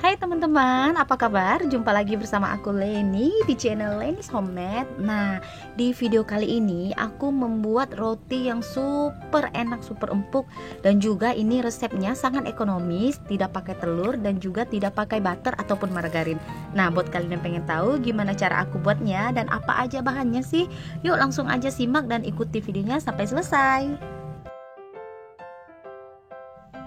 Hai teman-teman, apa kabar? Jumpa lagi bersama aku Leni di channel Leni's Homemade. Nah, di video kali ini aku membuat roti yang super enak, super empuk. Dan juga ini resepnya sangat ekonomis, tidak pakai telur dan juga tidak pakai butter ataupun margarin. Nah, buat kalian yang pengen tahu gimana cara aku buatnya dan apa aja bahannya sih, yuk langsung aja simak dan ikuti videonya sampai selesai.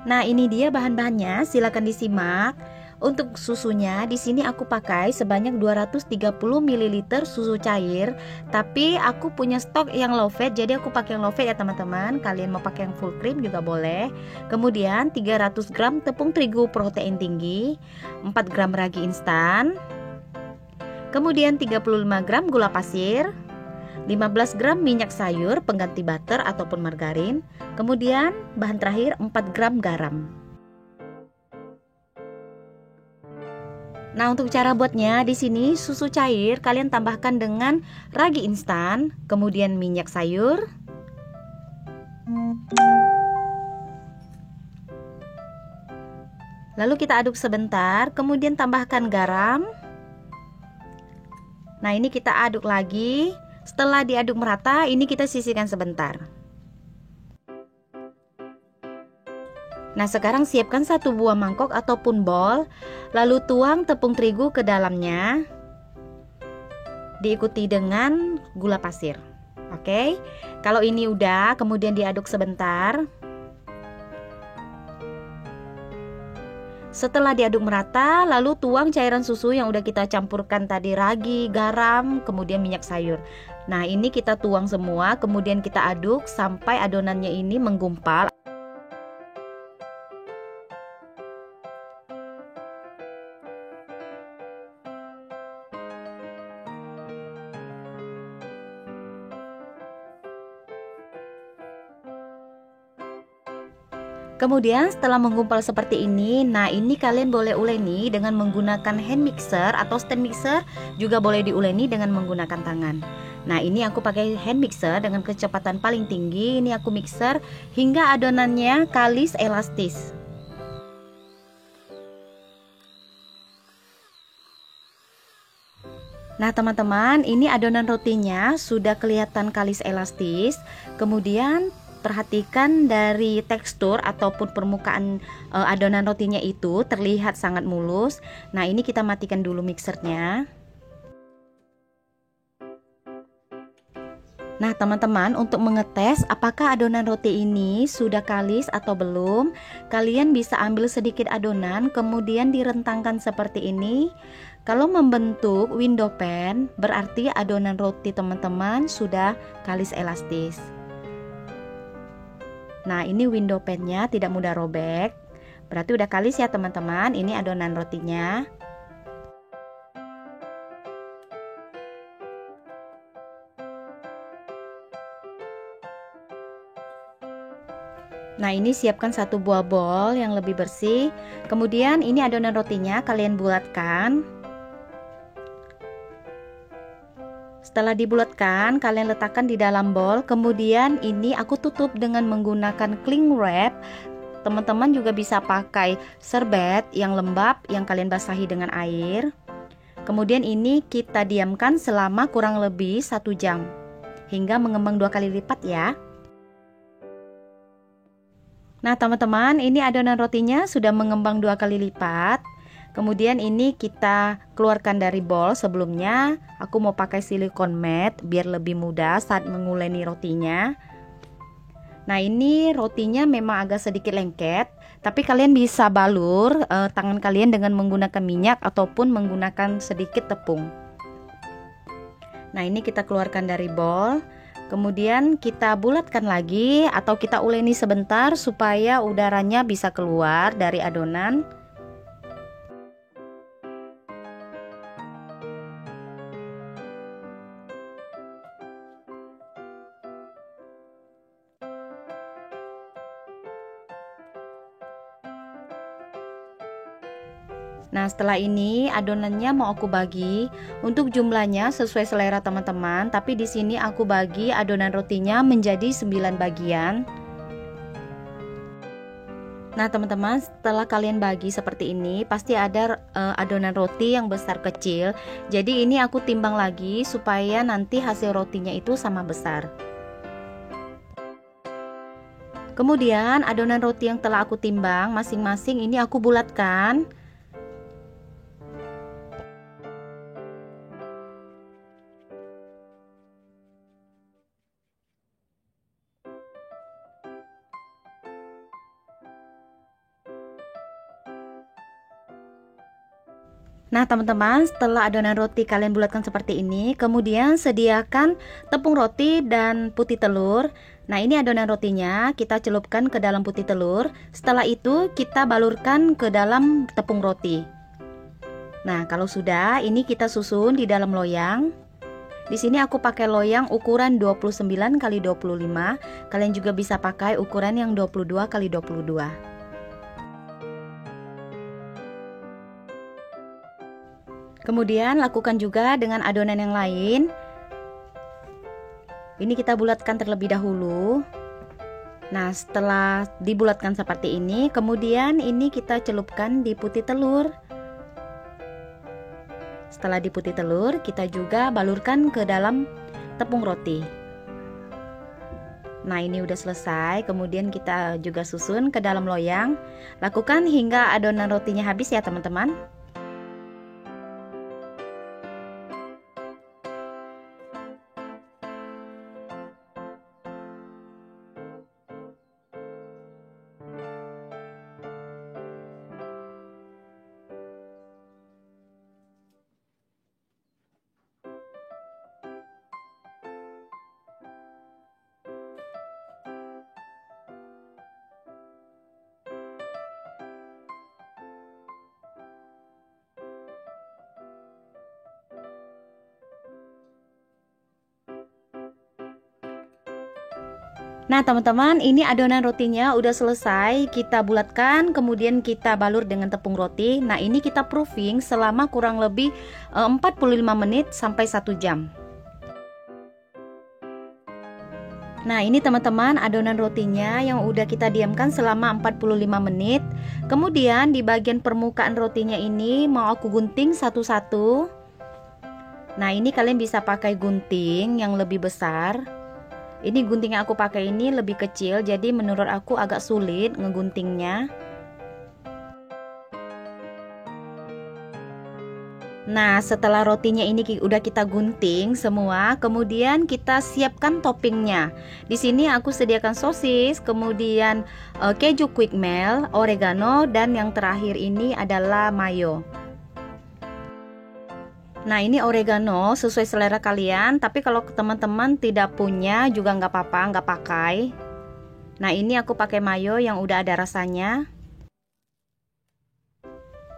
Nah, ini dia bahan-bahannya, silakan disimak. Untuk susunya di sini aku pakai sebanyak 230 ml susu cair, tapi aku punya stok yang low fat, jadi aku pakai yang low fat ya teman-teman. Kalian mau pakai yang full cream juga boleh. Kemudian 300 gram tepung terigu protein tinggi, 4 gram ragi instan, kemudian 35 gram gula pasir, 15 gram minyak sayur pengganti butter ataupun margarin, kemudian bahan terakhir 4 gram garam. Nah, untuk cara buatnya di sini susu cair kalian tambahkan dengan ragi instan, kemudian minyak sayur. Lalu kita aduk sebentar, kemudian tambahkan garam. Nah, ini kita aduk lagi. Setelah diaduk merata, ini kita sisihkan sebentar. Nah, sekarang siapkan satu buah mangkok ataupun bowl, lalu tuang tepung terigu ke dalamnya, diikuti dengan gula pasir. Oke, kalau ini udah, kemudian diaduk sebentar. Setelah diaduk merata, lalu tuang cairan susu yang udah kita campurkan tadi, ragi, garam, kemudian minyak sayur. Nah, ini kita tuang semua, kemudian kita aduk sampai adonannya ini menggumpal. Kemudian setelah menggumpal seperti ini, nah ini kalian boleh uleni dengan menggunakan hand mixer atau stand mixer, juga boleh diuleni dengan menggunakan tangan. Nah, ini aku pakai hand mixer dengan kecepatan paling tinggi. Ini aku mixer hingga adonannya kalis elastis. Nah teman-teman, ini adonan rotinya sudah kelihatan kalis elastis. Kemudian perhatikan dari tekstur ataupun permukaan adonan rotinya itu terlihat sangat mulus. Nah, ini kita matikan dulu mixernya. Nah teman-teman, untuk mengetes apakah adonan roti ini sudah kalis atau belum, kalian bisa ambil sedikit adonan kemudian direntangkan seperti ini. Kalau membentuk window pan, berarti adonan roti teman-teman sudah kalis elastis. Nah, ini window pan-nya tidak mudah robek, berarti udah kalis ya teman-teman. Ini adonan rotinya. Nah, ini siapkan satu buah bowl yang lebih bersih. Kemudian ini adonan rotinya kalian bulatkan. Setelah dibulatkan, kalian letakkan di dalam bowl. Kemudian ini aku tutup dengan menggunakan cling wrap. Teman-teman juga bisa pakai serbet yang lembab yang kalian basahi dengan air. Kemudian ini kita diamkan selama kurang lebih 1 jam hingga mengembang 2 kali lipat ya. Nah teman-teman, ini adonan rotinya sudah mengembang 2 kali lipat. Kemudian ini kita keluarkan dari bowl. Sebelumnya aku mau pakai silikon mat biar lebih mudah saat menguleni rotinya. Nah, ini rotinya memang agak sedikit lengket, tapi kalian bisa balur tangan kalian dengan menggunakan minyak ataupun menggunakan sedikit tepung. Nah, ini kita keluarkan dari bowl. Kemudian kita bulatkan lagi atau kita uleni sebentar supaya udaranya bisa keluar dari adonan. Nah, setelah ini adonannya mau aku bagi. Untuk jumlahnya sesuai selera teman-teman, tapi di sini aku bagi adonan rotinya menjadi 9 bagian. Nah teman-teman, setelah kalian bagi seperti ini, pasti ada adonan roti yang besar kecil. Jadi ini aku timbang lagi supaya nanti hasil rotinya itu sama besar. Kemudian adonan roti yang telah aku timbang masing-masing ini aku bulatkan. Nah teman-teman, setelah adonan roti kalian bulatkan seperti ini, kemudian sediakan tepung roti dan putih telur. Nah ini adonan rotinya kita celupkan ke dalam putih telur. Setelah itu kita balurkan ke dalam tepung roti. Nah kalau sudah, ini kita susun di dalam loyang. Di sini aku pakai loyang ukuran 29 x 25. Kalian juga bisa pakai ukuran yang 22 x 22. Kemudian lakukan juga dengan adonan yang lain. Ini kita bulatkan terlebih dahulu. Nah, setelah dibulatkan seperti ini, kemudian ini kita celupkan di putih telur. Setelah di putih telur, kita juga balurkan ke dalam tepung roti. Nah, ini udah selesai. Kemudian kita juga susun ke dalam loyang. Lakukan hingga adonan rotinya habis ya, teman-teman. Nah teman-teman, ini adonan rotinya udah selesai. Kita bulatkan, kemudian kita balur dengan tepung roti. Nah ini kita proofing selama kurang lebih 45 menit sampai 1 jam. Nah ini teman-teman adonan rotinya yang udah kita diamkan selama 45 menit. Kemudian di bagian permukaan rotinya ini mau aku gunting satu-satu. Nah ini kalian bisa pakai gunting yang lebih besar. Ini gunting yang aku pakai ini lebih kecil, jadi menurut aku agak sulit ngeguntingnya. Nah, setelah rotinya ini udah kita gunting semua, kemudian kita siapkan toppingnya. Di sini aku sediakan sosis, kemudian keju quick melt, oregano, dan yang terakhir ini adalah mayo. Nah ini oregano sesuai selera kalian, tapi kalau teman-teman tidak punya juga nggak apa-apa, nggak pakai. Nah ini aku pakai mayo yang udah ada rasanya.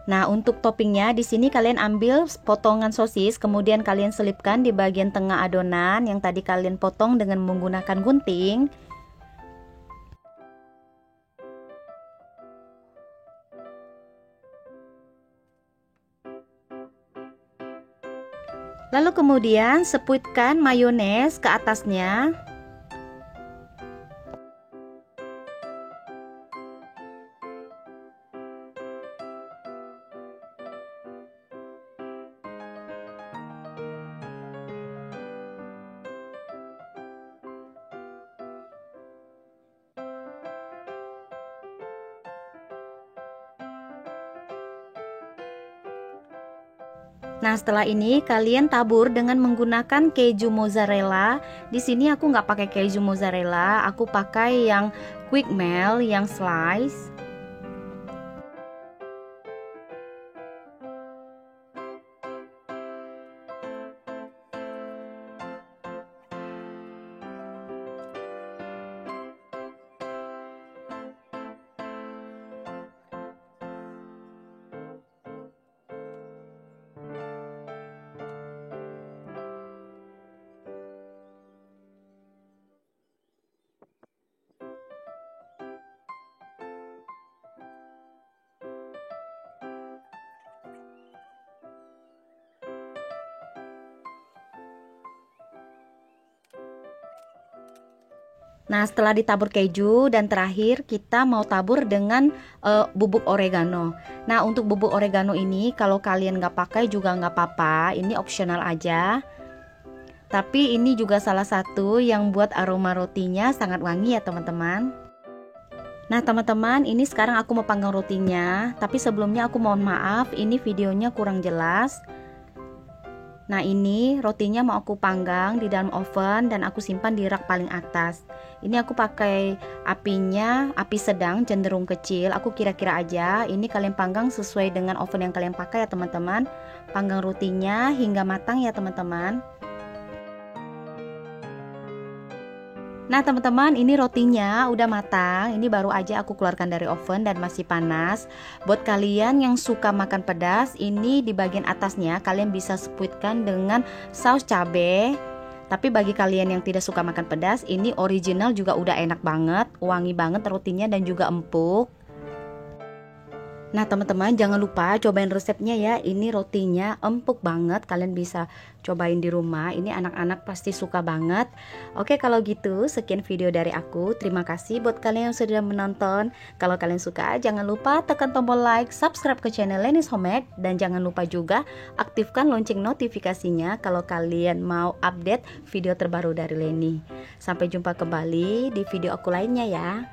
Nah untuk toppingnya di sini kalian ambil potongan sosis, kemudian kalian selipkan di bagian tengah adonan yang tadi kalian potong dengan menggunakan gunting. Lalu kemudian sepuitkan mayones ke atasnya. Nah, setelah ini kalian tabur dengan menggunakan keju mozzarella. Di sini aku nggak pakai keju mozzarella, aku pakai yang quick melt yang slice. Nah, setelah ditabur keju dan terakhir kita mau tabur dengan bubuk oregano. Nah, untuk bubuk oregano ini kalau kalian nggak pakai juga nggak apa-apa, ini opsional aja. Tapi ini juga salah satu yang buat aroma rotinya sangat wangi ya teman-teman. Nah teman-teman, ini sekarang aku mau panggang rotinya. Tapi sebelumnya aku mohon maaf, ini videonya kurang jelas. Nah ini rotinya mau aku panggang di dalam oven dan aku simpan di rak paling atas. Ini aku pakai apinya, api sedang cenderung kecil. Aku kira-kira aja, ini kalian panggang sesuai dengan oven yang kalian pakai ya teman-teman. Panggang rotinya hingga matang ya teman-teman. Nah teman-teman, ini rotinya udah matang. Ini baru aja aku keluarkan dari oven dan masih panas. Buat kalian yang suka makan pedas, ini di bagian atasnya kalian bisa spuitkan dengan saus cabai. Tapi bagi kalian yang tidak suka makan pedas, ini original juga udah enak banget, wangi banget rotinya dan juga empuk. Nah teman-teman, jangan lupa cobain resepnya ya. Ini rotinya empuk banget, kalian bisa cobain di rumah. Ini anak-anak pasti suka banget. Oke, kalau gitu sekian video dari aku. Terima kasih buat kalian yang sudah menonton. Kalau kalian suka, jangan lupa tekan tombol like, subscribe ke channel Leni's Homemade, dan jangan lupa juga aktifkan lonceng notifikasinya kalau kalian mau update video terbaru dari Leni. Sampai jumpa kembali di video aku lainnya ya.